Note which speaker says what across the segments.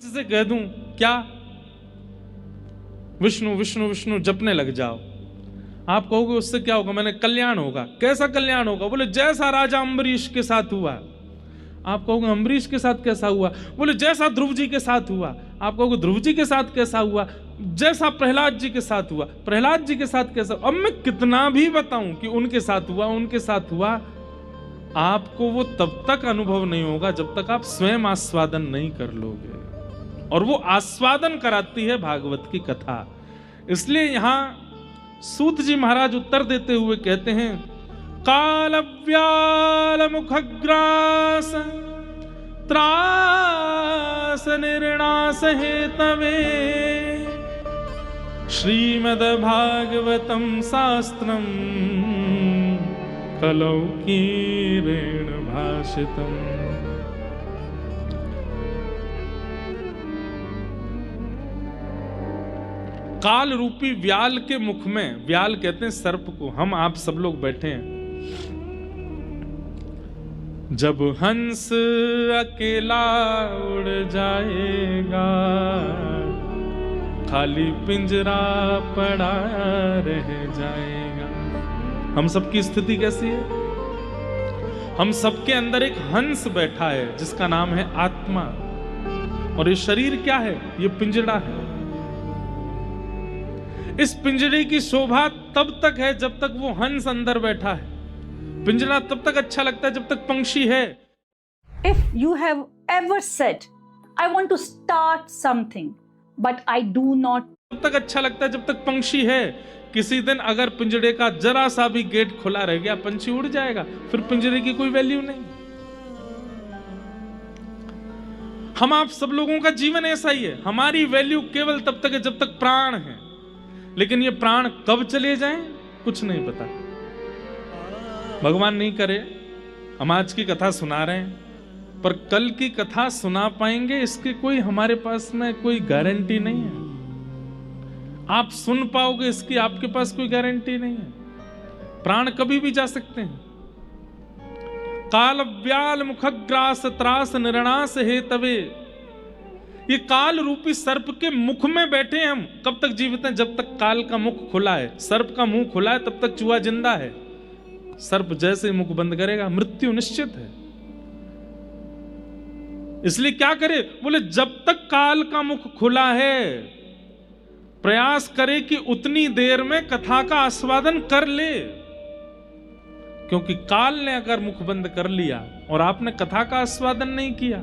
Speaker 1: से कह दूं क्या, विष्णु विष्णु विष्णु जपने लग जाओ, आप कहोगे उससे क्या होगा? मैंने कल्याण होगा। कैसा कल्याण होगा? बोले जैसा राजा अम्बरीश के साथ हुआ। आप कहोगे अम्बरीश के साथ कैसा हुआ? बोले जैसा ध्रुव जी के साथ हुआ। आप कहोगे ध्रुव जी के साथ कैसा हुआ? जैसा प्रहलाद जी के साथ हुआ। प्रहलाद जी के साथ कैसा? अब मैं कितना भी बताऊं कि उनके साथ हुआ, उनके साथ हुआ, आपको वो तब तक अनुभव नहीं होगा जब तक आप स्वयं आस्वादन नहीं कर लोगे। और वो आस्वादन कराती है भागवत की कथा। इसलिए यहां सूत जी महाराज उत्तर देते हुए कहते हैं, काल व्याल मुखग्रास त्रास निर्णास हेतवे श्रीमद् भागवतम शास्त्रम कलौ कीरेण भाषितम्। काल रूपी व्याल के मुख में, व्याल कहते हैं सर्प को, हम आप सब लोग बैठे हैं। जब हंस अकेला उड़ जाएगा, खाली पिंजरा पड़ा रह जाएगा। हम सबकी स्थिति कैसी है? हम सबके अंदर एक हंस बैठा है जिसका नाम है आत्मा। और ये शरीर क्या है? ये पिंजरा है। इस पिंजरे की शोभा तब तक है जब तक वो हंस अंदर बैठा है। पिंजरा तब तक अच्छा लगता है जब तक पंछी है।
Speaker 2: If you have ever said, I want to start something, but I do not,
Speaker 1: तब तक अच्छा लगता है जब तक पंछी है। किसी दिन अगर पिंजरे का जरा सा भी गेट खुला रह गया, पंछी उड़ जाएगा, फिर पिंजरे की कोई वैल्यू नहीं। हम आप सब लोगों का जीवन ऐसा ही है। हमारी वैल्यू केवल तब तक है जब तक प्राण है। लेकिन ये प्राण कब चले जाएं कुछ नहीं पता। भगवान नहीं करे, हम आज की कथा सुना रहे हैं, पर कल की कथा सुना पाएंगे इसकी कोई हमारे पास में कोई गारंटी नहीं है। आप सुन पाओगे इसकी आपके पास कोई गारंटी नहीं है। प्राण कभी भी जा सकते हैं। काल व्याल मुखग्रास त्रास निर्णास हेतवे, ये काल रूपी सर्प के मुख में बैठे हम। कब तक जीवित हैं? जब तक काल का मुख खुला है। सर्प का मुंह खुला है तब तक चूहा जिंदा है। सर्प जैसे मुख बंद करेगा मृत्यु निश्चित है। इसलिए क्या करे? बोले जब तक काल का मुख खुला है, प्रयास करे कि उतनी देर में कथा का आस्वादन कर ले। क्योंकि काल ने अगर मुख बंद कर लिया और आपने कथा का आस्वादन नहीं किया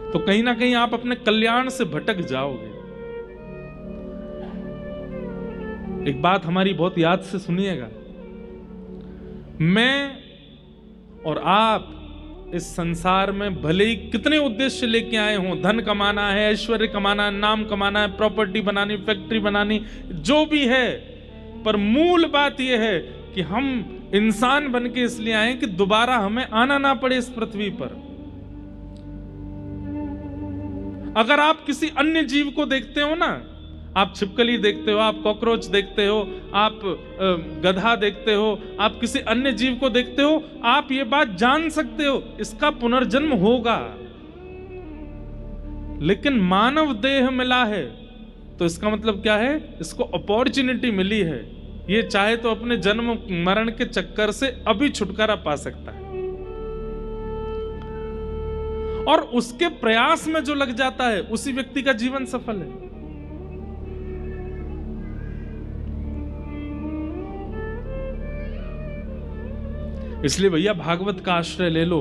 Speaker 1: तो कहीं ना कहीं आप अपने कल्याण से भटक जाओगे। एक बात हमारी बहुत याद से सुनिएगा। मैं और आप इस संसार में भले ही कितने उद्देश्य लेके आए हों, धन कमाना है, ऐश्वर्य कमाना है, नाम कमाना है, प्रॉपर्टी बनानी, फैक्ट्री बनानी, जो भी है, पर मूल बात यह है कि हम इंसान बन के इसलिए आए कि दोबारा हमें आना ना पड़े इस पृथ्वी पर। अगर आप किसी अन्य जीव को देखते हो ना, आप छिपकली देखते हो, आप कॉकरोच देखते हो, आप गधा देखते हो, आप किसी अन्य जीव को देखते हो, आप ये बात जान सकते हो इसका पुनर्जन्म होगा। लेकिन मानव देह मिला है तो इसका मतलब क्या है? इसको अपॉर्चुनिटी मिली है। ये चाहे तो अपने जन्म मरण के चक्कर से अभी छुटकारा पा सकता है। और उसके प्रयास में जो लग जाता है उसी व्यक्ति का जीवन सफल है। इसलिए भैया भागवत का आश्रय ले लो।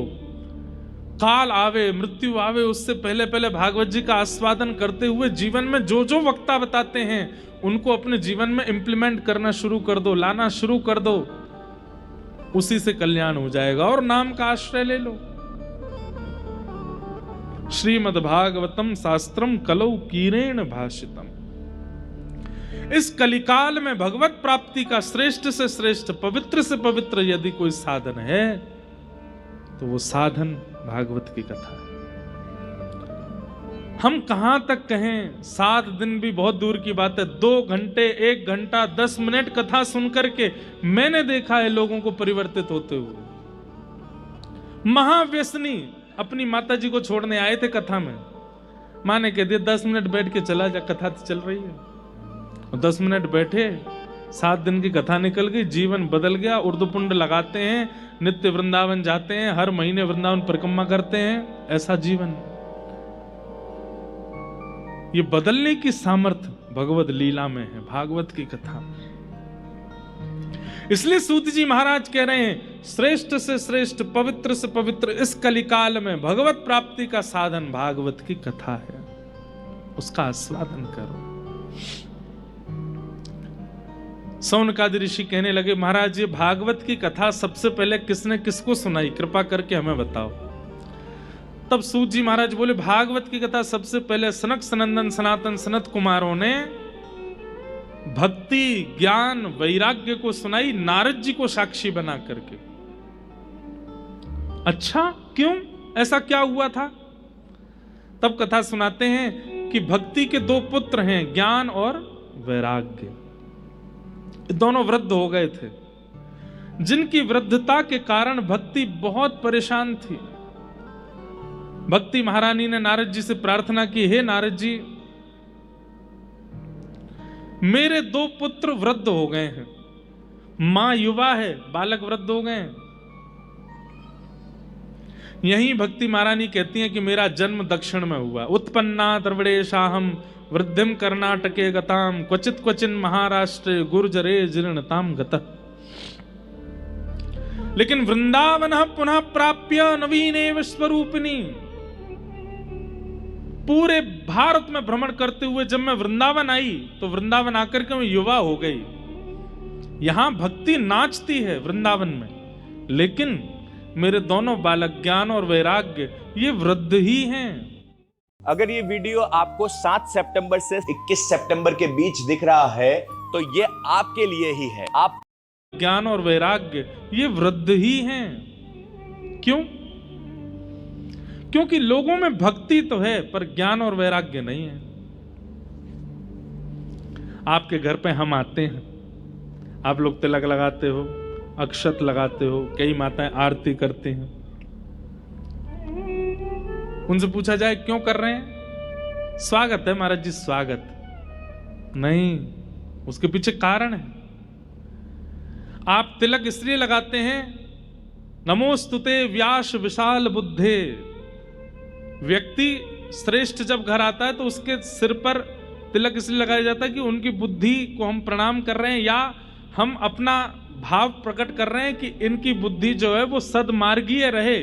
Speaker 1: काल आवे, मृत्यु आवे, उससे पहले पहले भागवत जी का आस्वादन करते हुए जीवन में जो जो वक्ता बताते हैं उनको अपने जीवन में इंप्लीमेंट करना शुरू कर दो, लाना शुरू कर दो। उसी से कल्याण हो जाएगा। और नाम का आश्रय ले लो। श्रीमद् भागवतम शास्त्रम कलौ कीरेण भाषितम। इस कलिकाल में भगवत प्राप्ति का श्रेष्ठ से श्रेष्ठ, पवित्र से पवित्र यदि कोई साधन है तो वो साधन भागवत की कथा है। हम कहां तक कहें, 7 दिन भी बहुत दूर की बात है। 2 घंटे, 1 घंटा, 10 मिनट कथा सुनकर के मैंने देखा है लोगों को परिवर्तित होते हुए। महाव्यसनी अपनी माता जी को छोड़ने आए थे कथा में। माँ ने कह दिया 10 मिनट बैठ के चला जा, कथा तो चल रही है। और 10 मिनट बैठे, 7 दिन की कथा निकल गई, जीवन बदल गया। उर्दुपुंड लगाते हैं, नित्य वृंदावन जाते हैं, हर महीने वृंदावन परिक्रमा करते हैं, ऐसा जीवन। ये बदलने की सामर्थ्य भगवत लीला में है, भागवत की कथा। इसलिए सूत जी महाराज कह रहे हैं, श्रेष्ठ से श्रेष्ठ, पवित्र से पवित्र इस कलिकाल में भगवत प्राप्ति का साधन भागवत की कथा है, उसका आस्वादन करो। सौनकादि ऋषि कहने लगे, महाराज ये भागवत की कथा सबसे पहले किसने किसको सुनाई, कृपा करके हमें बताओ। तब सूत जी महाराज बोले, भागवत की कथा सबसे पहले सनक सनंदन सनातन सनत कुमारों ने भक्ति ज्ञान वैराग्य को सुनाई, नारद जी को साक्षी बना करके। अच्छा, क्यों, ऐसा क्या हुआ था? तब कथा सुनाते हैं कि भक्ति के 2 पुत्र हैं, ज्ञान और वैराग्य। दोनों वृद्ध हो गए थे, जिनकी वृद्धता के कारण भक्ति बहुत परेशान थी। भक्ति महारानी ने नारद जी से प्रार्थना की, हे नारद जी, मेरे 2 पुत्र वृद्ध हो गए हैं, मां युवा है, बालक वृद्ध हो गए हैं। यही भक्ति महारानी कहती हैं कि मेरा जन्म दक्षिण में हुआ। उत्पन्ना द्रविड़ेशाहम वृद्धिम कर्नाटके गताम क्वचित क्वचिन महाराष्ट्रे गुर्जरे जीर्णताम गतः। लेकिन वृंदावन पुनः प्राप्य नवीनेव स्वरूपिणी, पूरे भारत में भ्रमण करते हुए जब मैं वृंदावन आई तो वृंदावन आकर के मैं युवा हो गई। यहां भक्ति नाचती है वृंदावन में, लेकिन मेरे दोनों बालक ज्ञान और वैराग्य ये वृद्ध ही हैं।
Speaker 3: अगर ये वीडियो आपको 7 सितंबर से 21 सितंबर के बीच दिख रहा है तो ये आपके लिए ही है। आप
Speaker 1: ज्ञान और वैराग्य ये वृद्ध ही हैं। क्यों? क्योंकि लोगों में भक्ति तो है पर ज्ञान और वैराग्य नहीं है। आपके घर पे हम आते हैं, आप लोग तिलक लगाते हो, अक्षत लगाते हो, कई माताएं आरती करती हैं। उनसे पूछा जाए क्यों कर रहे हैं? स्वागत है महाराज जी, स्वागत नहीं, उसके पीछे कारण है। आप तिलक इसलिए लगाते हैं, नमोस्तुते व्यास विशाल बुद्धे। व्यक्ति श्रेष्ठ जब घर आता है तो उसके सिर पर तिलक इसलिए लगाया जाता है कि उनकी बुद्धि को हम प्रणाम कर रहे हैं, या हम अपना भाव प्रकट कर रहे हैं कि इनकी बुद्धि जो है वो सदमार्गीय रहे,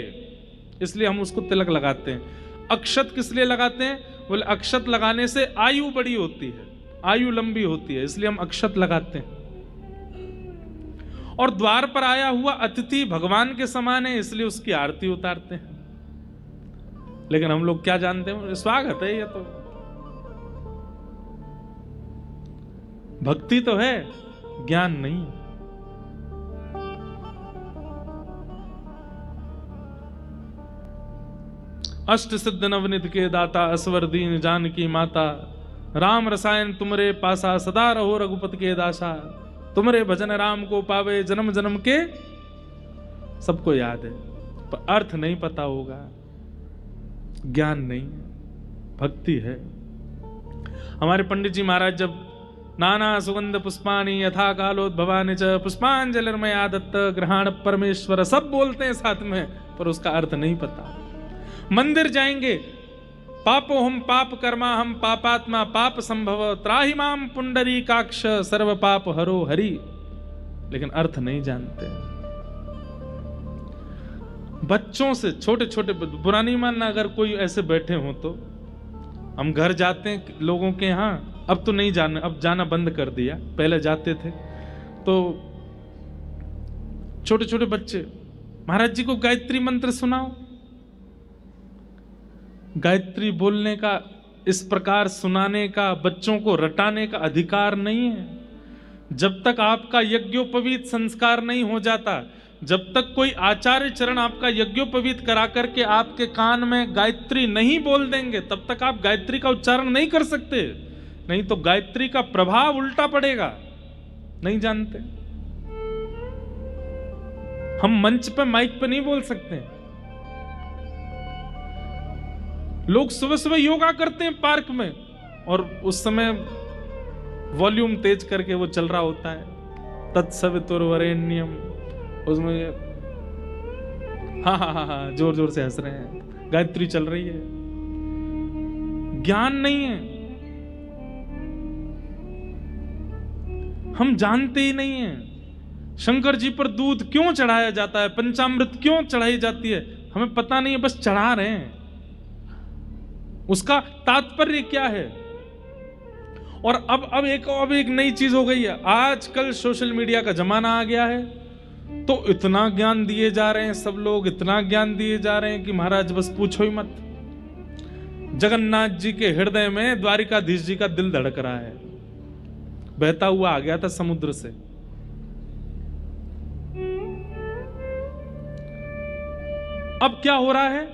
Speaker 1: इसलिए हम उसको तिलक लगाते हैं। अक्षत किस लिए लगाते हैं? बोले अक्षत लगाने से आयु बड़ी होती है, आयु लंबी होती है, इसलिए हम अक्षत लगाते हैं। और द्वार पर आया हुआ अतिथि भगवान के समान है, इसलिए उसकी आरती उतारते हैं। लेकिन हम लोग क्या जानते हैं? स्वागत है, ये तो भक्ति तो है, ज्ञान नहीं। अष्ट सिद्ध नवनिध के दाता, असवर दीन जानकी माता, राम रसायन तुमरे पासा, सदा रहो रघुपति के दासा, तुमरे भजन राम को पावे, जन्म जन्म के। सबको याद है पर अर्थ नहीं पता होगा, ज्ञान नहीं, भक्ति है। हमारे पंडित जी महाराज जब नाना सुगंध पुष्पानि यथा कालोद्भवानि च पुष्पांजलिर्मया दत्त ग्रहण परमेश्वर, सब बोलते हैं साथ में पर उसका अर्थ नहीं पता। मंदिर जाएंगे, पापो हम पाप कर्मा हम पापात्मा पाप संभव, त्राहि माम पुंडरीकाक्ष सर्व पाप हरो हरि, लेकिन अर्थ नहीं जानते। बच्चों से छोटे छोटे, बुरा नहीं मानना अगर कोई ऐसे बैठे हो तो। हम घर जाते हैं लोगों के यहाँ, अब तो नहीं जाना, अब जाना बंद कर दिया, पहले जाते थे तो छोटे छोटे बच्चे, महाराज जी को गायत्री मंत्र सुनाओ। गायत्री बोलने का, इस प्रकार सुनाने का, बच्चों को रटाने का अधिकार नहीं है। जब तक आपका यज्ञोपवीत संस्कार नहीं हो जाता, जब तक कोई आचार्य चरण आपका यज्ञोपवीत करा करके आपके कान में गायत्री नहीं बोल देंगे, तब तक आप गायत्री का उच्चारण नहीं कर सकते। नहीं तो गायत्री का प्रभाव उल्टा पड़ेगा। नहीं जानते, हम मंच पे माइक पे नहीं बोल सकते। लोग सुबह सुबह योगा करते हैं पार्क में, और उस समय वॉल्यूम तेज करके वो चल रहा होता है, तत्सवितुर्वरेण्यम, उसमें हाँ जोर जोर से हंस रहे हैं, गायत्री चल रही है। ज्ञान नहीं है, हम जानते ही नहीं है शंकर जी पर दूध क्यों चढ़ाया जाता है, पंचामृत क्यों चढ़ाई जाती है, हमें पता नहीं है, बस चढ़ा रहे हैं। उसका तात्पर्य क्या है? और अब एक नई चीज हो गई है, आजकल सोशल मीडिया का जमाना आ गया है, तो इतना ज्ञान दिए जा रहे हैं सब लोग, इतना ज्ञान दिए जा रहे हैं कि महाराज बस पूछो ही मत। जगन्नाथ जी के हृदय में द्वारिकाधीश जी का दिल धड़क रहा है, बहता हुआ आ गया था समुद्र से। अब क्या हो रहा है?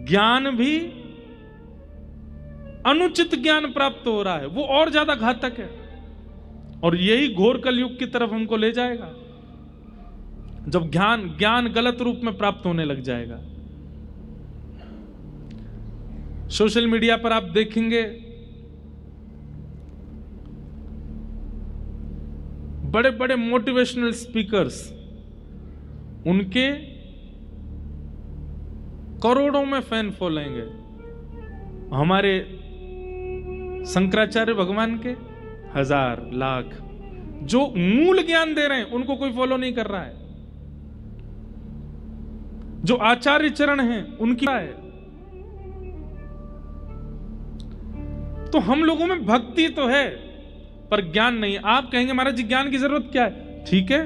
Speaker 1: ज्ञान भी अनुचित ज्ञान प्राप्त हो रहा है, वो और ज्यादा घातक है, और यही घोर कलयुग की तरफ हमको ले जाएगा, जब ज्ञान गलत रूप में प्राप्त होने लग जाएगा। सोशल मीडिया पर आप देखेंगे बड़े बड़े मोटिवेशनल स्पीकर्स, उनके करोड़ों में फैन फॉलोइंग है। हमारे शंकराचार्य भगवान के 1000 लाख, जो मूल ज्ञान दे रहे हैं उनको कोई फॉलो नहीं कर रहा है। जो आचार्य चरण हैं उनकी है। तो हम लोगों में भक्ति तो है पर ज्ञान नहीं। आप कहेंगे महाराज जी ज्ञान की जरूरत क्या है? ठीक है,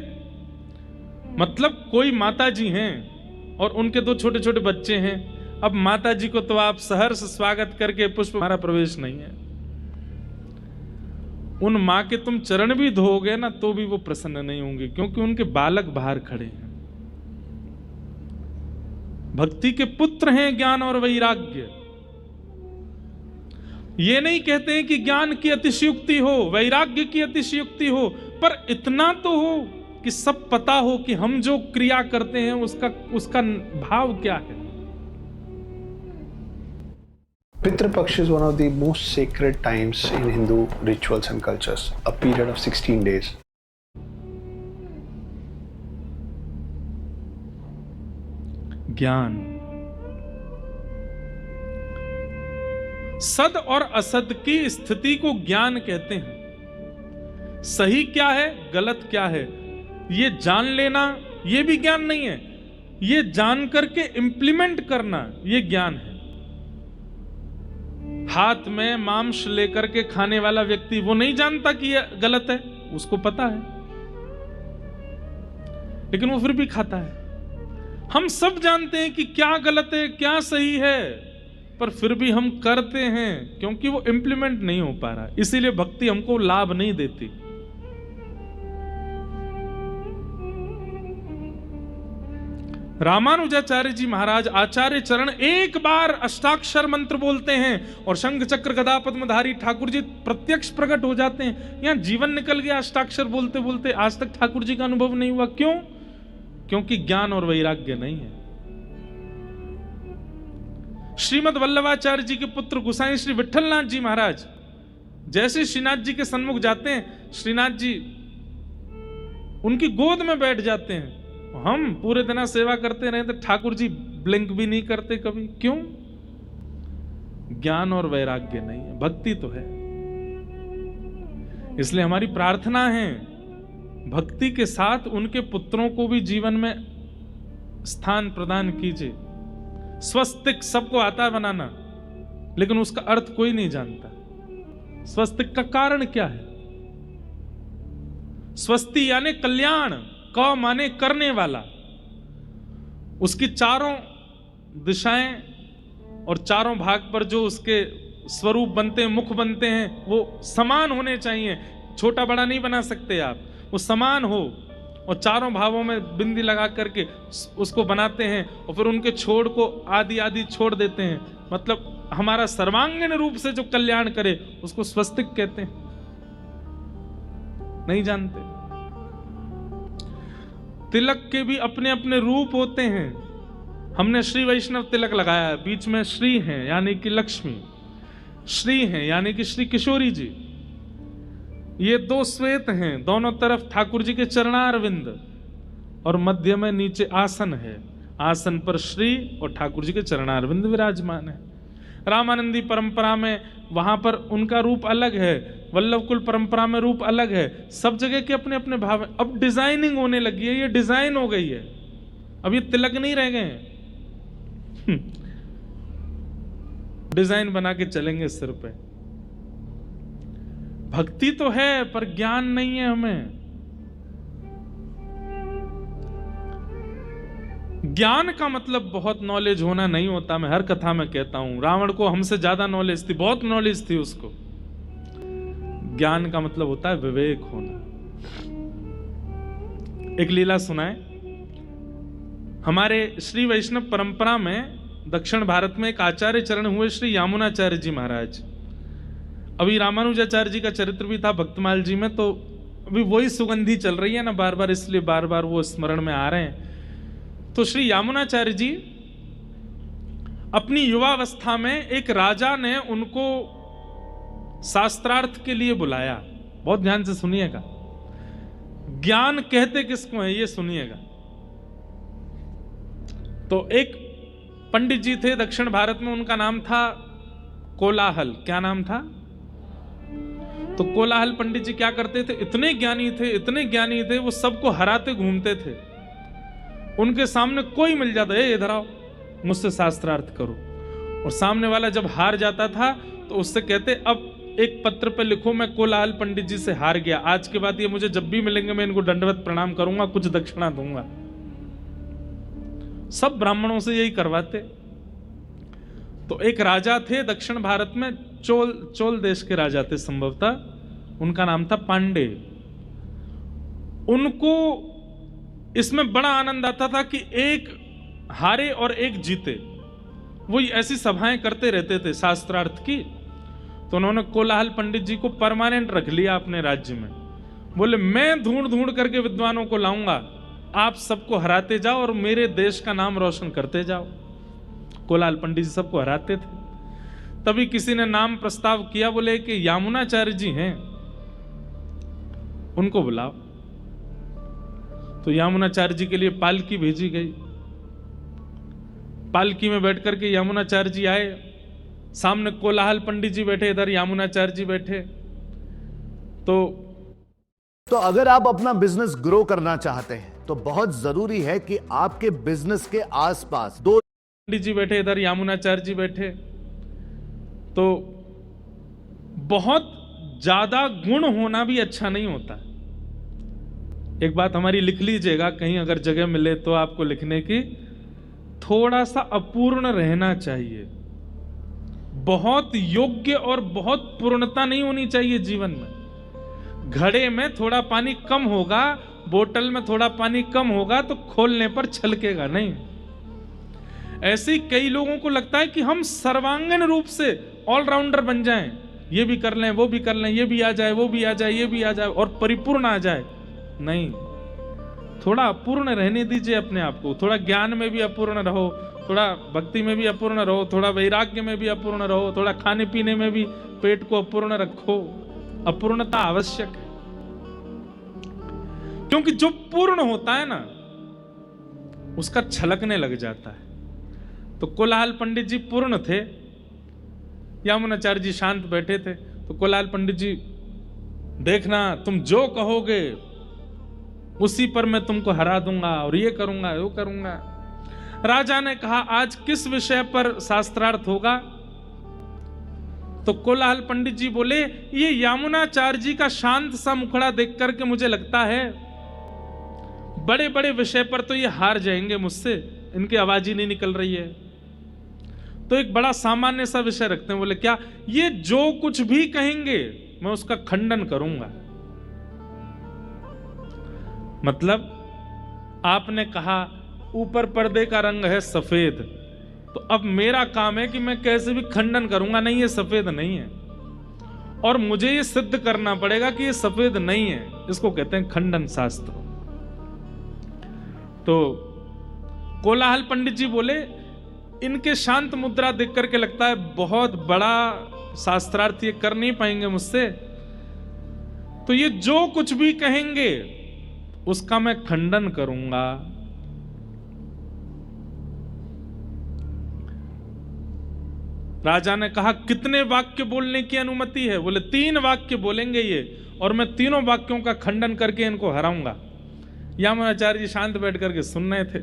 Speaker 1: मतलब कोई माता जी हैं और उनके 2 छोटे छोटे बच्चे हैं, अब माता जी को तो आप सहर्ष स्वागत करके पुष्प हमारा प्रवेश नहीं है, उन मां के तुम चरण भी धोओगे ना तो भी वो प्रसन्न नहीं होंगे, क्योंकि उनके बालक बाहर खड़े हैं। भक्ति के पुत्र हैं ज्ञान और वैराग्य। ये नहीं कहते हैं कि ज्ञान की अतिशयोक्ति हो, वैराग्य की अतिशयोक्ति हो, पर इतना तो हो कि सब पता हो कि हम जो क्रिया करते हैं उसका भाव क्या है।
Speaker 4: Pitru Paksha is one of the most sacred times in Hindu rituals and cultures, a period of 16 days.
Speaker 1: ज्ञान, सद और असद की स्थिति को ज्ञान कहते हैं। सही क्या है, गलत क्या है, ये जान लेना ये भी ज्ञान नहीं है, ये जान करके इंप्लीमेंट करना ये ज्ञान है। हाथ में मांस लेकर के खाने वाला व्यक्ति वो नहीं जानता कि ये गलत है, उसको पता है, लेकिन वो फिर भी खाता है। हम सब जानते हैं कि क्या गलत है क्या सही है, पर फिर भी हम करते हैं क्योंकि वो इंप्लीमेंट नहीं हो पा रहा। इसीलिए भक्ति हमको लाभ नहीं देती। रामानुजाचार्य जी महाराज आचार्य चरण एक बार अष्टाक्षर मंत्र बोलते हैं और शंख चक्र गदा पद्मधारी ठाकुर जी प्रत्यक्ष प्रकट हो जाते हैं। यहां जीवन निकल गया अष्टाक्षर बोलते बोलते, आज तक ठाकुर जी का अनुभव नहीं हुआ। क्यों? क्योंकि ज्ञान और वैराग्य नहीं है। श्रीमद वल्लभाचार्य जी के पुत्र गोसाई श्री विठलनाथ जी महाराज जैसे श्रीनाथ जी के सन्मुख जाते हैं, श्रीनाथ जी उनकी गोद में बैठ जाते हैं। हम पूरे दिन सेवा करते रहे तो ठाकुर जी ब्लिंक भी नहीं करते कभी। क्यों? ज्ञान और वैराग्य नहीं है, भक्ति तो है। इसलिए हमारी प्रार्थना है भक्ति के साथ उनके पुत्रों को भी जीवन में स्थान प्रदान कीजिए। स्वस्तिक सबको आता है बनाना, लेकिन उसका अर्थ कोई नहीं जानता। स्वस्तिक का कारण क्या है? स्वस्ति यानी कल्याण, क माने करने वाला। उसकी चारों दिशाएं और चारों भाग पर जो उसके स्वरूप बनते हैं, मुख बनते हैं, वो समान होने चाहिए। छोटा बड़ा नहीं बना सकते आप, वो समान हो। और चारों भावों में बिंदी लगा करके उसको बनाते हैं और फिर उनके छोड़ को आदि आदि छोड़ देते हैं। मतलब हमारा सर्वांगीण रूप से जो कल्याण करे उसको स्वस्तिक कहते हैं। नहीं जानते। तिलक के भी अपने अपने रूप होते हैं। हमने श्री वैष्णव तिलक लगाया है, बीच में श्री हैं यानी कि लक्ष्मी, श्री हैं यानी कि श्री किशोरी जी, ये दो श्वेत हैं, दोनों तरफ ठाकुर जी के चरणारविंद, और मध्य में नीचे आसन है, आसन पर श्री और ठाकुर जी के चरणारविंद विराजमान है। रामानंदी परंपरा में वहां पर उनका रूप अलग है, वल्लभ कुल परंपरा में रूप अलग है, सब जगह के अपने अपने भाव हैं। अब डिजाइनिंग होने लगी है, ये डिजाइन हो गई है, अब ये तिलक नहीं रह गए हैं। डिजाइन बना के चलेंगे सिर पे। भक्ति तो है पर ज्ञान नहीं है हमें। ज्ञान का मतलब बहुत नॉलेज होना नहीं होता। मैं हर कथा में कहता हूं, रावण को हमसे ज्यादा नॉलेज थी, बहुत नॉलेज थी उसको। ज्ञान का मतलब होता है विवेक होना। एक लीला सुनाए। हमारे श्री वैष्णव परंपरा में दक्षिण भारत में एक आचार्य चरण हुए श्री यामुनाचार्य जी महाराज। अभी रामानुजाचार्य जी का चरित्र भी था भक्तमाल जी में, तो अभी वही सुगंधी चल रही है ना बार बार, इसलिए बार बार वो स्मरण में आ रहे हैं। तो श्री यामुनाचार्य जी अपनी युवावस्था में एक राजा ने उनको शास्त्रार्थ के लिए बुलाया। बहुत ध्यान से सुनिएगा, ज्ञान कहते किसको है ये सुनिएगा। तो एक पंडित जी थे दक्षिण भारत में, उनका नाम था कोलाहल। क्या नाम था? तो कोलाहल पंडित जी क्या करते थे, इतने ज्ञानी थे, इतने ज्ञानी थे, वो सबको हराते घूमते थे। उनके सामने कोई मिल जाता, ए इधर आओ मुझसे शास्त्रार्थ करो। और सामने वाला जब हार जाता था तो उससे कहते, अब एक पत्र पे लिखो मैं कोलाहल पंडित जी से हार गया, आज के बाद ये मुझे जब भी मिलेंगे मैं इनको दंडवत प्रणाम करूंगा, कुछ दक्षिणा दूंगा। सब ब्राह्मणों से यही करवाते। तो एक राजा थे दक्षिण भारत में, चोल देश के राजा थे संभवतः, उनका नाम था पांडे। उनको इसमें बड़ा आनंद आता था कि एक हारे और एक जीते। वो ऐसी सभाएं करते रहते थे शास्त्रार्थ की। तो उन्होंने कोलाहल पंडित जी को परमानेंट रख लिया अपने राज्य में। बोले मैं ढूंढ ढूंढ करके विद्वानों को लाऊंगा, आप सबको हराते जाओ और मेरे देश का नाम रोशन करते जाओ। कोलाहल पंडित जी सबको हराते थे। तभी किसी ने नाम प्रस्ताव किया, बोले कि यामुनाचार्य जी हैं, उनको बुलाओ। तो यामुनाचार्य जी के लिए पालकी भेजी गई। पालकी में बैठ करके यामुनाचार्य जी आए, सामने कोलाहल पंडित जी बैठे, इधर यामुनाचार्य जी बैठे। तो
Speaker 5: अगर आप अपना बिजनेस ग्रो करना चाहते हैं तो बहुत जरूरी है कि आपके बिजनेस के आसपास दो
Speaker 1: पंडित जी बैठे, इधर यामुनाचार्य जी बैठे। तो बहुत ज्यादा गुण होना भी अच्छा नहीं होता। एक बात हमारी लिख लीजिएगा, कहीं अगर जगह मिले तो आपको लिखने की, थोड़ा सा अपूर्ण रहना चाहिए। बहुत योग्य और बहुत पूर्णता नहीं होनी चाहिए जीवन में। घड़े में थोड़ा पानी कम होगा, बोतल में थोड़ा पानी कम होगा तो खोलने पर छलकेगा नहीं। ऐसे कई लोगों को लगता है कि हम सर्वांगीण रूप से ऑलराउंडर बन जाएं, ये भी कर लें, वो भी कर लें, ये भी आ जाए, वो भी आ जाए, ये भी आ जाए और परिपूर्ण आ जाए। नहीं, थोड़ा अपूर्ण रहने दीजिए अपने आप को। थोड़ा ज्ञान में भी अपूर्ण रहो, थोड़ा भक्ति में भी अपूर्ण रहो, थोड़ा वैराग्य में भी अपूर्ण रहो, थोड़ा खाने पीने में भी पेट को अपूर्ण रखो। अपूर्णता आवश्यक है, क्योंकि जो पूर्ण होता है ना उसका छलकने लग जाता है। तो कोलाहल पंडित जी पूर्ण थे, यामुनाचार्य जी शांत बैठे थे। तो कोलाहल पंडित जी, देखना तुम जो कहोगे उसी पर मैं तुमको हरा दूंगा और ये करूंगा वो करूंगा। राजा ने कहा, आज किस विषय पर शास्त्रार्थ होगा? तो कोलाहल पंडित जी बोले, ये यामुनाचार्य जी का शांत सा मुखड़ा देख करके मुझे लगता है बड़े बड़े विषय पर तो ये हार जाएंगे मुझसे, इनकी आवाज ही नहीं निकल रही है। तो एक बड़ा सामान्य सा विषय रखते हैं। बोले क्या? ये जो कुछ भी कहेंगे मैं उसका खंडन करूंगा। मतलब आपने कहा ऊपर पर्दे का रंग है सफेद, तो अब मेरा काम है कि मैं कैसे भी खंडन करूंगा, नहीं ये सफेद नहीं है, और मुझे ये सिद्ध करना पड़ेगा कि ये सफेद नहीं है। इसको कहते हैं खंडन शास्त्र। तो कोलाहल पंडित जी बोले, इनके शांत मुद्रा देख करके लगता है बहुत बड़ा शास्त्रार्थ ये कर नहीं पाएंगे मुझसे, तो ये जो कुछ भी कहेंगे उसका मैं खंडन करूंगा। राजा ने कहा, कितने वाक्य बोलने की अनुमति है? बोले 3 वाक्य बोलेंगे ये, और मैं तीनों वाक्यों का खंडन करके इनको हराऊंगा। यामुनाचार्य जी शांत बैठ करके सुन रहे थे,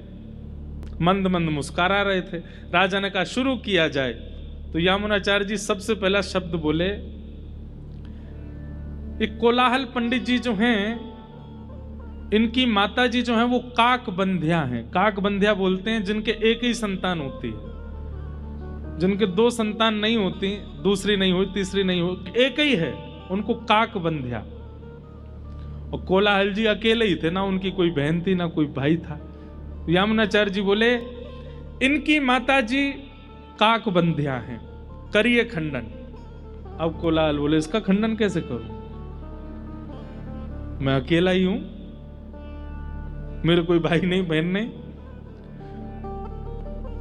Speaker 1: मंद मंद मुस्कुरा रहे थे। राजा ने कहा शुरू किया जाए। तो यामुनाचार्य जी सबसे पहला शब्द बोले, एक कोलाहल पंडित जी जो हैं, इनकी माता जी जो हैं वो काकबंध्या हैं। काकबंध्या बोलते हैं जिनके एक ही संतान होती है, जिनके 2 संतान नहीं होती, दूसरी नहीं हुई, तीसरी नहीं हुई, एक ही है, उनको काकबंध्या। और कोलाहल जी अकेले ही थे, ना उनकी कोई बहन थी ना कोई भाई था। यामुनाचार्य जी बोले, इनकी माता जी काकबंध्या हैं, करिए खंडन। अब कोलाहल बोले, इसका खंडन कैसे करूं? मैं अकेला ही हूं, मेरे कोई भाई नहीं, बहन नहीं,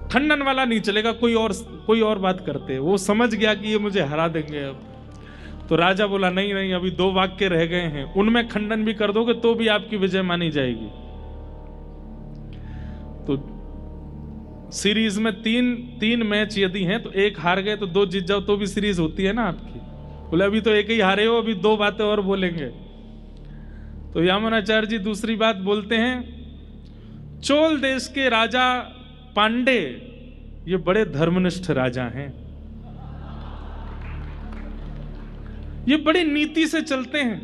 Speaker 1: खंडन वाला नहीं चलेगा, कोई और बात करते। वो समझ गया कि ये मुझे हरा देंगे अब। तो राजा बोला, नहीं नहीं, अभी 2 वाक्य रह गए हैं, उनमें खंडन भी कर दोगे तो भी आपकी विजय मानी जाएगी। तो सीरीज में 3 मैच यदि हैं तो 1 हार गए तो 2 जीत जाओ तो भी सीरीज होती है ना आपकी। बोले अभी तो 1 ही हारे हो, अभी 2 बातें और बोलेंगे। तो यामुनाचार्य जी दूसरी बात बोलते हैं, चोल देश के राजा पांडे ये बड़े धर्मनिष्ठ राजा हैं, ये बड़ी नीति से चलते हैं,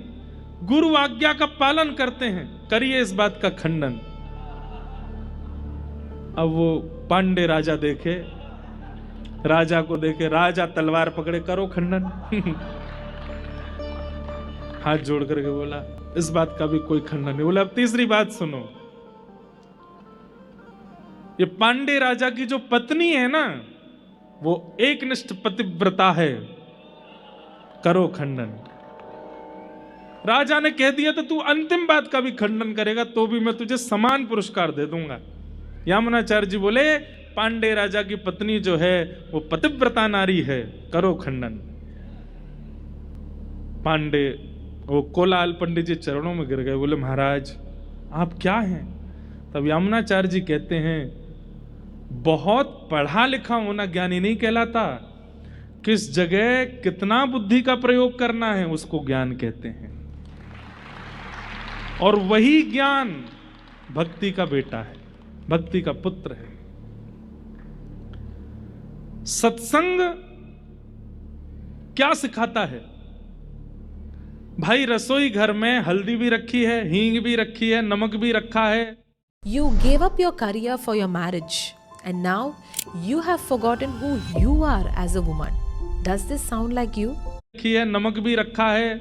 Speaker 1: गुरु आज्ञा का पालन करते हैं, करिए इस बात का खंडन। अब वो पांडे राजा देखे, राजा को देखे, राजा तलवार पकड़े, करो खंडन। हाथ जोड़ करके बोला, इस बात का भी कोई खंडन नहीं। बोला अब तीसरी बात सुनो, ये पांडे राजा की जो पत्नी है ना, वो एकनिष्ठ पतिव्रता है, करो खंडन। राजा ने कह दिया तो तू अंतिम बात का भी खंडन करेगा तो भी मैं तुझे समान पुरस्कार दे दूंगा। यामुनाचार्य जी बोले, पांडे राजा की पत्नी जो है वो पतिव्रता नारी है, करो खंडन। पांडे वो कोलाहल पंडित जी चरणों में गिर गए, बोले महाराज आप क्या हैं? तब यामुनाचार्य जी कहते हैं, बहुत पढ़ा लिखा होना ज्ञानी नहीं कहलाता, किस जगह कितना बुद्धि का प्रयोग करना है उसको ज्ञान कहते हैं। और वही ज्ञान भक्ति का बेटा है, भक्ति का पुत्र है। सत्संग क्या सिखाता है? भाई रसोई घर में हल्दी भी रखी है, हींग भी रखी है, नमक भी रखा है।
Speaker 6: You gave up your career for your marriage and now you have forgotten who you are as a woman. Does this sound like you?
Speaker 1: रखी है, नमक भी रखा है,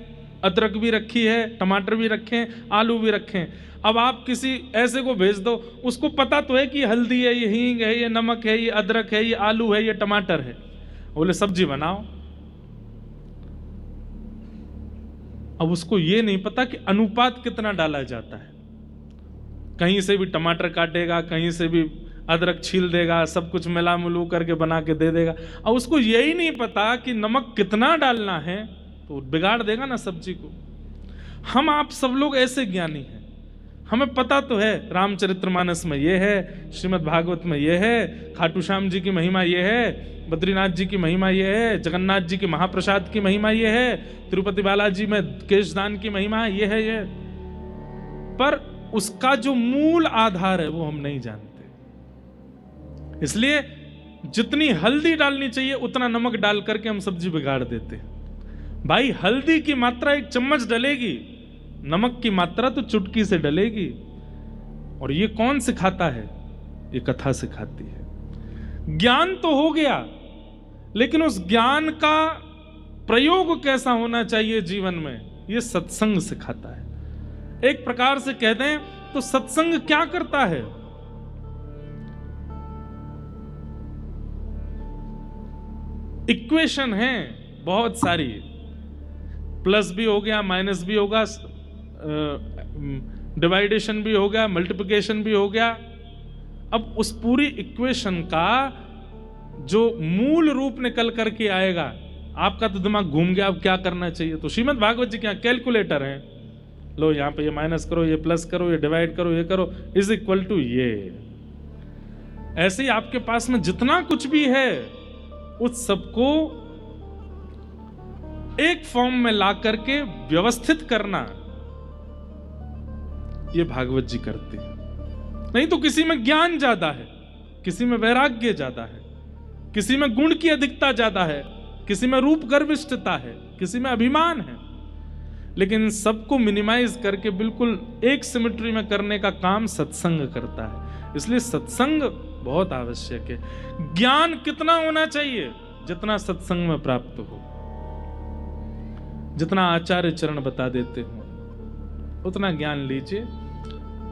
Speaker 1: अदरक भी रखी है, टमाटर भी रखे हैं, आलू भी रखे हैं। अब आप किसी ऐसे को भेज दो, उसको पता तो है कि ये हल्दी है, ये हींग है, ये नमक है, ये अदरक है, ये आलू है, ये टमाटर है। बोले सब्जी बनाओ। अब उसको ये नहीं पता कि अनुपात कितना डाला जाता है। कहीं से भी टमाटर काटेगा, कहीं से भी अदरक छील देगा, सब कुछ मिला मिलू करके बना के दे देगा। और उसको यही नहीं पता कि नमक कितना डालना है, तो बिगाड़ देगा ना सब्जी को। हम आप सब लोग ऐसे ज्ञानी हैं, हमें पता तो है रामचरितमानस में ये है, श्रीमद् भागवत में ये है, खाटू श्याम जी की महिमा ये है, बद्रीनाथ जी की महिमा ये है, जगन्नाथ जी की महाप्रसाद की महिमा ये है, तिरुपति बालाजी में केशदान की महिमा ये है, ये। पर उसका जो मूल आधार है वो हम नहीं जानते। इसलिए जितनी हल्दी डालनी चाहिए उतना नमक डाल करके हम सब्जी बिगाड़ देते हैं। भाई हल्दी की मात्रा 1 चम्मच डलेगी, नमक की मात्रा तो चुटकी से डलेगी। और ये कौन सिखाता है? ये कथा सिखाती है। ज्ञान तो हो गया, लेकिन उस ज्ञान का प्रयोग कैसा होना चाहिए जीवन में, ये सत्संग सिखाता है। एक प्रकार से कह दें तो सत्संग क्या करता है? इक्वेशन है बहुत सारी, प्लस भी हो गया, माइनस भी होगा, डिवाइडेशन भी हो गया, मल्टीप्लिकेशन भी हो गया। अब उस पूरी इक्वेशन का जो मूल रूप निकल करके आएगा, आपका तो दिमाग घूम गया, अब क्या करना चाहिए। तो श्रीमद् भागवत जी क्या कैलकुलेटर है, लो यहाँ पे ये माइनस करो, ये प्लस करो, ये डिवाइड करो, ये करो, इज इक्वल टू ये। ऐसे ही आपके पास में जितना कुछ भी है उस सबको एक फॉर्म में ला करके व्यवस्थित करना, ये भागवत जी करते हैं। नहीं तो किसी में ज्ञान ज्यादा है, किसी में वैराग्य ज्यादा है, किसी में गुण की अधिकता ज्यादा है, किसी में रूप गर्विष्ठता है, किसी में अभिमान है, लेकिन सबको मिनिमाइज करके बिल्कुल एक सिमेट्री में करने का काम सत्संग करता है। इसलिए सत्संग बहुत आवश्यक है। ज्ञान कितना होना चाहिए? जितना सत्संग में प्राप्त हो, जितना आचार्य चरण बता देते हो उतना ज्ञान लीजिए,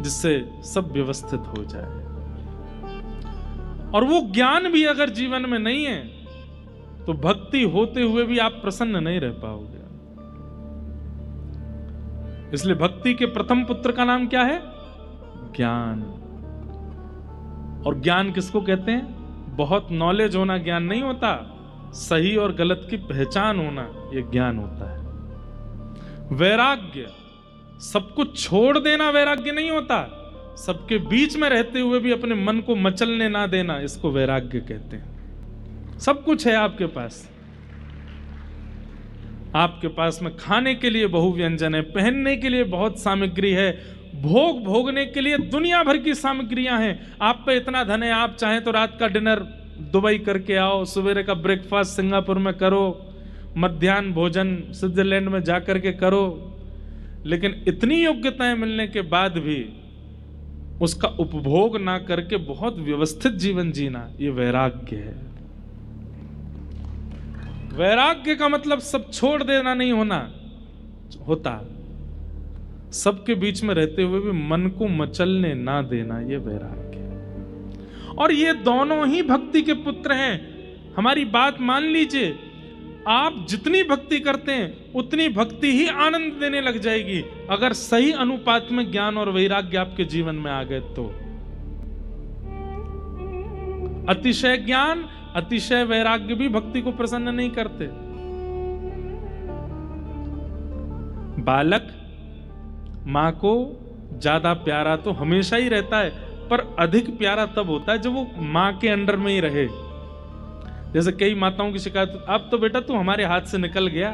Speaker 1: जिससे सब व्यवस्थित हो जाए। और वो ज्ञान भी अगर जीवन में नहीं है तो भक्ति होते हुए भी आप प्रसन्न नहीं रह पाओगे। इसलिए भक्ति के प्रथम पुत्र का नाम क्या है? ज्ञान। और ज्ञान किसको कहते हैं? बहुत नॉलेज होना ज्ञान नहीं होता, सही और गलत की पहचान होना यह ज्ञान होता है। वैराग्य, सब कुछ छोड़ देना वैराग्य नहीं होता, सबके बीच में रहते हुए भी अपने मन को मचलने ना देना, इसको वैराग्य कहते हैं। सब कुछ है आपके पास, आपके पास में खाने के लिए बहु व्यंजन है, पहनने के लिए बहुत सामग्री है, भोग भोगने के लिए दुनिया भर की सामग्रियां हैं। आप पे इतना धन है, आप चाहें तो रात का डिनर दुबई करके आओ, सवेरे का ब्रेकफास्ट सिंगापुर में करो, मध्याह्न भोजन स्विट्जरलैंड में जाकर के करो, लेकिन इतनी योग्यताएं मिलने के बाद भी उसका उपभोग ना करके बहुत व्यवस्थित जीवन जीना, ये वैराग्य है। वैराग्य का मतलब सब छोड़ देना नहीं होता, सबके बीच में रहते हुए भी मन को मचलने ना देना, ये वैराग्य है। और ये दोनों ही भक्ति के पुत्र हैं। हमारी बात मान लीजिए, आप जितनी भक्ति करते हैं उतनी भक्ति ही आनंद देने लग जाएगी, अगर सही अनुपात में ज्ञान और वैराग्य आपके जीवन में आ गए तो। अतिशय ज्ञान, अतिशय वैराग्य भी भक्ति को प्रसन्न नहीं करते। बालक मां को ज्यादा प्यारा तो हमेशा ही रहता है, पर अधिक प्यारा तब होता है जब वो मां के अंडर में ही रहे। जैसे कई माताओं की शिकायत, अब तो बेटा तू हमारे हाथ से निकल गया,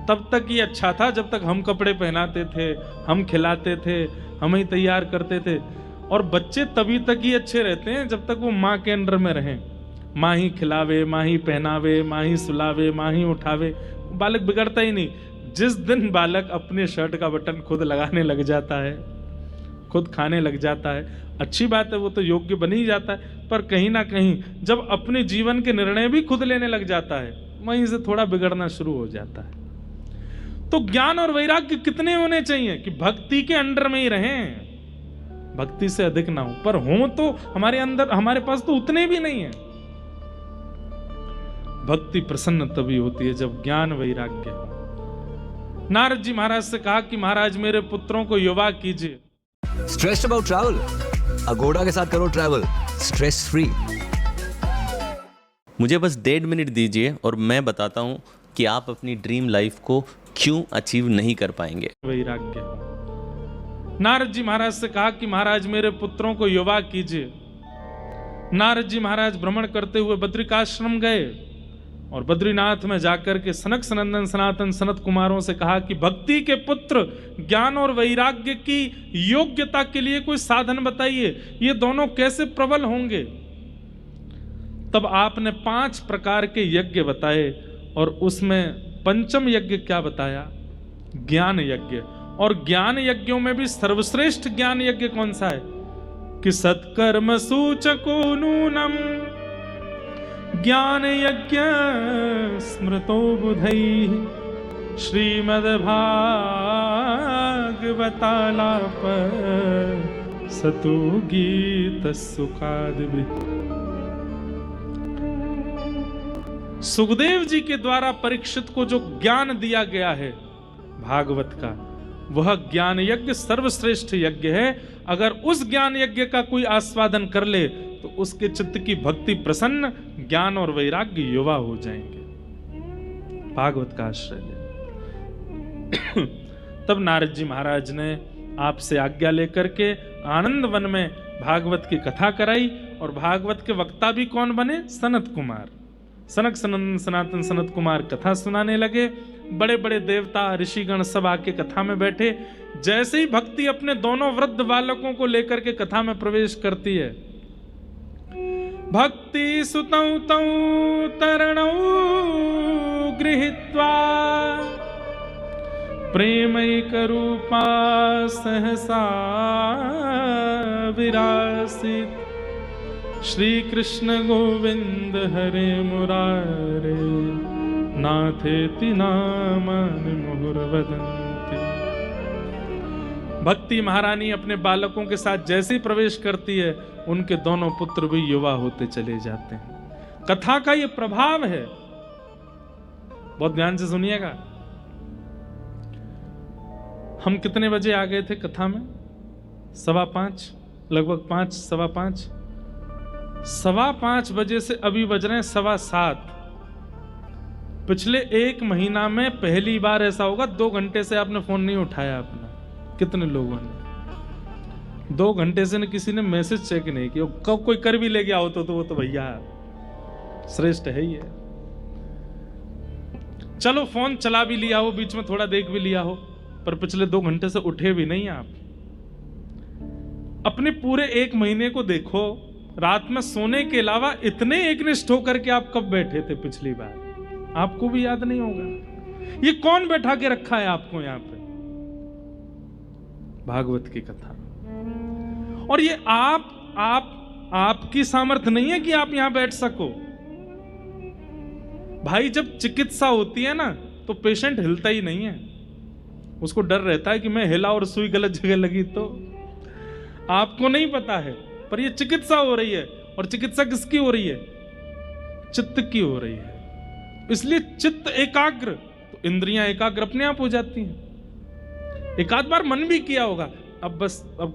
Speaker 1: तब तक ये अच्छा था जब तक हम कपड़े पहनाते थे, हम खिलाते थे, हम ही तैयार करते थे। और बच्चे तभी तक ही अच्छे रहते हैं जब तक वो माँ के अंडर में रहें, माँ ही खिलावे, माँ ही पहनावे, माँ ही सुलावे, माँ ही उठावे, बालक बिगड़ता ही नहीं। जिस दिन बालक अपने शर्ट का बटन खुद लगाने लग जाता है, खुद खाने लग जाता है, अच्छी बात है, वो तो योग्य बन ही जाता है, पर कहीं ना कहीं जब अपने जीवन के निर्णय भी खुद लेने लग जाता है, वहीं से थोड़ा बिगड़ना शुरू हो जाता है। तो ज्ञान और वैराग्य कितने होने चाहिए कि भक्ति के अंडर में ही रहें, भक्ति से अधिक ना हो, पर हो तो हमारे अंदर, हमारे पास तो उतने भी नहीं है। भक्ति प्रसन्न तभी होती है जब ज्ञान वैराग्य हो। नारद जी महाराज से कहा कि महाराज मेरे पुत्रों को युवा कीजिए।
Speaker 7: Stressed about travel? अगोड़ा के साथ करो ट्रैवल स्ट्रेस फ्री।
Speaker 8: मुझे बस 1.5 मिनट दीजिए और मैं बताता हूं कि आप अपनी ड्रीम लाइफ को क्यों अचीव नहीं कर पाएंगे।
Speaker 1: वैराग्य। नारद जी महाराज से कहा कि महाराज मेरे पुत्रों को युवा कीजिए। नारद जी महाराज भ्रमण करते हुए बद्रिकाश्रम गए और बद्रीनाथ में जाकर के सनक सनंदन सनातन सनत कुमारों से कहा कि भक्ति के पुत्र ज्ञान और वैराग्य की योग्यता के लिए कोई साधन बताइए, ये दोनों कैसे प्रबल होंगे। तब आपने 5 प्रकार के यज्ञ बताए और उसमें पंचम यज्ञ क्या बताया? ज्ञान यज्ञ। और ज्ञान यज्ञों में भी सर्वश्रेष्ठ ज्ञान यज्ञ कौन सा है? कि सत्कर्म सूचको नूनम ज्ञान यज्ञ स्मृतो बुधैः श्रीमद्भागवतालाप सतु गीत सुखादिभिः। सुखदेव जी के द्वारा परीक्षित को जो ज्ञान दिया गया है भागवत का, वह ज्ञान यज्ञ सर्वश्रेष्ठ यज्ञ है। अगर उस ज्ञान यज्ञ का कोई आस्वादन कर ले तो उसके चित्त की भक्ति प्रसन्न, ज्ञान और वैराग्य युवा हो जाएंगे। भागवत का आश्रय ले। तब नारद जी महाराज ने आपसे आज्ञा लेकर के आनंद वन में भागवत की कथा कराई। और भागवत के वक्ता भी कौन बने? सनत कुमार। सनक सनातन सनत कुमार कथा सुनाने लगे। बड़े बड़े देवता ऋषिगण सब आके कथा में बैठे। जैसे ही भक्ति अपने दोनों वृद्ध बालकों को लेकर के कथा में प्रवेश करती है, भक्ति सुतौ तौ तरणौ गृहीत्वा प्रेमैक रूपा सहसा विरासित श्री कृष्ण गोविंद हरे मुरारे नाथेति नामानि मुहुर्वदन्ति। भक्ति महारानी अपने बालकों के साथ जैसे ही प्रवेश करती है, उनके दोनों पुत्र भी युवा होते चले जाते हैं। कथा का ये प्रभाव है। बहुत ध्यान से सुनिएगा। हम कितने बजे आ गए थे कथा में? 5:15, लगभग 5, 5:15। 5:15 बजे से अभी बज रहे हैं 7:15। पिछले 1 महीना में पहली बार ऐसा होगा 2 घंटे से आपने फोन नहीं उठाया अपना। कितने लोगों ने 2 घंटे से किसी ने मैसेज चेक नहीं किया। कब कोई कर भी ले गया हो तो वो तो भैया श्रेष्ठ है ही है। चलो फोन चला भी लिया हो, बीच में थोड़ा देख भी लिया हो, पर पिछले 2 घंटे से उठे भी नहीं आप। अपने पूरे 1 महीने को देखो, रात में सोने के अलावा इतने एकनिष्ठ होकर के आप कब बैठे थे पिछली बार? आपको भी याद नहीं होगा। ये कौन बैठा के रखा है आपको यहां पे? भागवत की कथा। और ये आपकी सामर्थ्य नहीं है कि आप यहां बैठ सको। भाई जब चिकित्सा होती है ना तो पेशेंट हिलता ही नहीं है। उसको डर रहता है कि मैं हिला और सुई गलत जगह लगी तो। आपको नहीं पता है, पर ये चिकित्सा हो रही है। और चिकित्सा किसकी हो रही है? चित्त की हो रही है। इसलिए चित्त एकाग्र तो इंद्रियां एकाग्र अपने आप हो जाती हैं। एक आध बार मन भी किया होगा, अब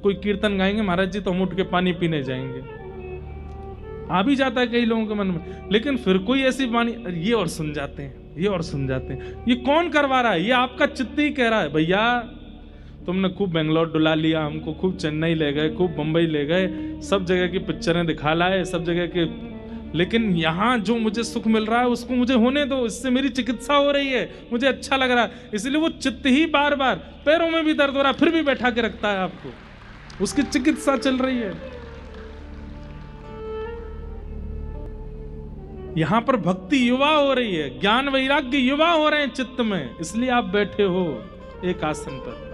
Speaker 1: कोई कीर्तन गाएंगे महाराज जी तो हम उठ के पानी पीने जाएंगे, आ भी जाता है कई लोगों के मन में। लेकिन फिर कोई ऐसी वाणी, ये और सुन जाते हैं, ये और सुन जाते हैं। ये कौन करवा रहा है? ये आपका चित्त ही कह रहा है, भैया तुमने खूब बेंगलोर डुला लिया हमको, खूब चेन्नई ले गए, खूब बंबई ले गए, सब जगह की पिक्चरें दिखा लाए, सब जगह के, लेकिन यहाँ जो मुझे सुख मिल रहा है उसको मुझे होने दो, इससे मेरी चिकित्सा हो रही है, मुझे अच्छा लग रहा है। इसलिए वो चित्त ही बार बार, पैरों में भी दर्द हो रहा है फिर भी बैठा के रखता है आपको, उसकी चिकित्सा चल रही है। यहां पर भक्ति युवा हो रही है, ज्ञान वैराग्य युवा हो रहे हैं चित्त में, इसलिए आप बैठे हो एक आसन पर।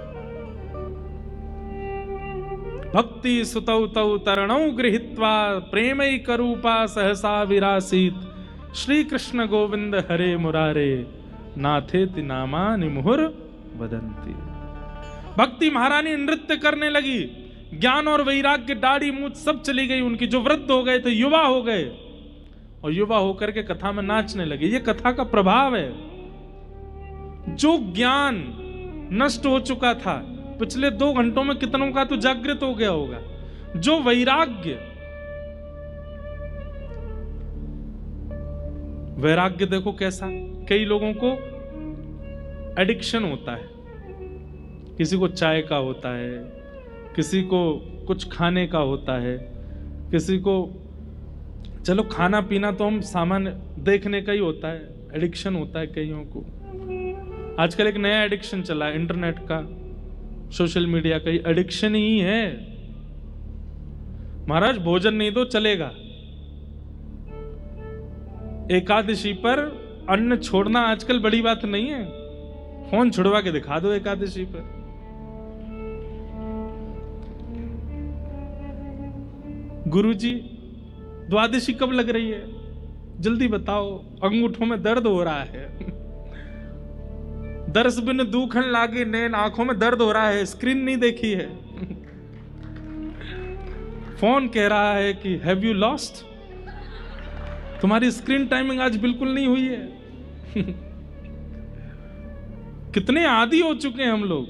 Speaker 1: भक्ति सुतौ तौ तरणौ गृहीत्वा प्रेमैक रूपा सहसा विरासीत श्री कृष्ण गोविंद हरे मुरारे नाथेति नामानि मुहुर वदन्ति। भक्ति महारानी नृत्य करने लगी, ज्ञान और वैराग्य दाढ़ी मूंछ सब चली गई उनकी। जो वृद्ध हो गए थे युवा हो गए, और युवा होकर के कथा में नाचने लगे। ये कथा का प्रभाव है। जो ज्ञान नष्ट हो चुका था पिछले 2 घंटों में कितनों का तो जागृत हो गया होगा। जो वैराग्य, वैराग्य देखो कैसा, कई लोगों को एडिक्शन होता है, किसी को चाय का होता है, किसी को कुछ खाने का होता है, किसी को, चलो खाना पीना तो हम सामान्य देखने का ही होता है, एडिक्शन होता है कईयों को। आजकल एक नया एडिक्शन चला है इंटरनेट का, सोशल मीडिया का, एडिक्शन ही है। महाराज भोजन नहीं दो चलेगा, एकादशी पर अन्न छोड़ना आजकल बड़ी बात नहीं है, फोन छुड़वा के दिखा दो एकादशी पर। गुरुजी द्वादशी कब लग रही है, जल्दी बताओ, अंगूठों में दर्द हो रहा है, दर्श बिन दूखन लागे नैन, आंखों में दर्द हो रहा है, स्क्रीन नहीं देखी है। फोन कह रहा है कि हैव यू लॉस्ट, तुम्हारी स्क्रीन टाइमिंग आज बिल्कुल नहीं हुई है। कितने आदी हो चुके हैं हम लोग।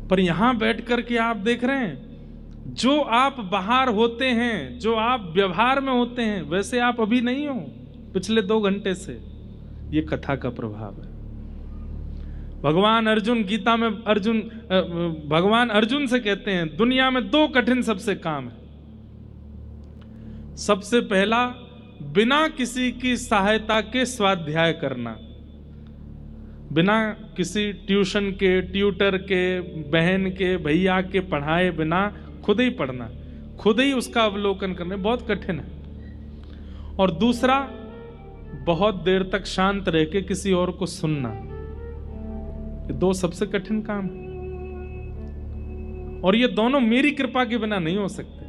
Speaker 1: पर यहां बैठ कर के आप देख रहे हैं, जो आप बाहर होते हैं, जो आप व्यवहार में होते हैं, वैसे आप अभी नहीं हो पिछले 2 घंटे से। ये कथा का प्रभाव है। भगवान अर्जुन गीता में भगवान अर्जुन से कहते हैं, दुनिया में 2 कठिन सबसे काम है। सबसे पहला, बिना किसी की सहायता के स्वाध्याय करना, बिना किसी ट्यूशन के, ट्यूटर के, बहन के, भैया के पढ़ाए बिना खुद ही पढ़ना, खुद ही उसका अवलोकन करना, बहुत कठिन है। और दूसरा, बहुत देर तक शांत रह के किसी और को सुनना। ये 2 सबसे कठिन काम है, और ये दोनों मेरी कृपा के बिना नहीं हो सकते।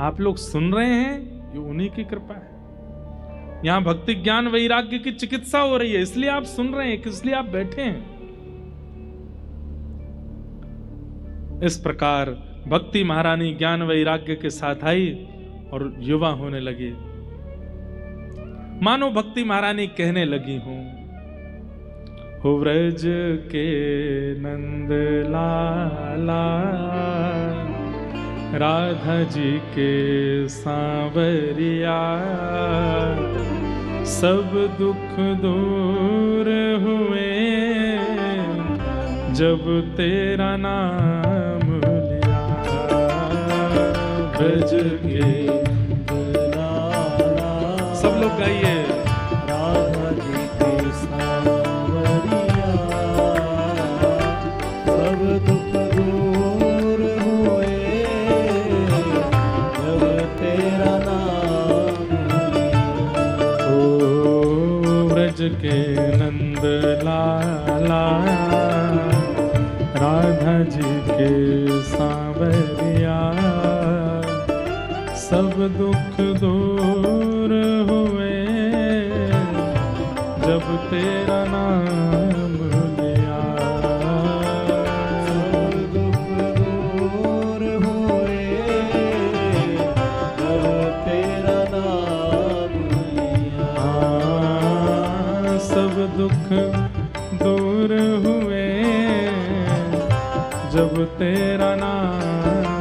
Speaker 1: आप लोग सुन रहे हैं, ये उन्हीं की कृपा है। यहां भक्ति ज्ञान वैराग्य की चिकित्सा हो रही है, इसलिए आप सुन रहे हैं, इसलिए आप बैठे हैं। इस प्रकार भक्ति महारानी ज्ञान वैराग्य के साथ आई और युवा होने लगी। मानो भक्ति महारानी कहने लगी हूं, हो व्रज के नंद लाला, राधा जी के सांवरिया, सब दुख दूर हुए जब तेरा नाम लिया। ब्रज के सब लोग गाइए, राधा जी के सांवरिया, सब दुख दूर हुए जब तेरा नाम लिया। ओ ब्रज के नंद लाला, राधा जी के सांवरिया, सब दुख दूर हुए जब तेरा नाम लिया। सब दुख दूर हुए जब तेरा नाम लिया। सब दुख दूर हुए जब तेरा नाम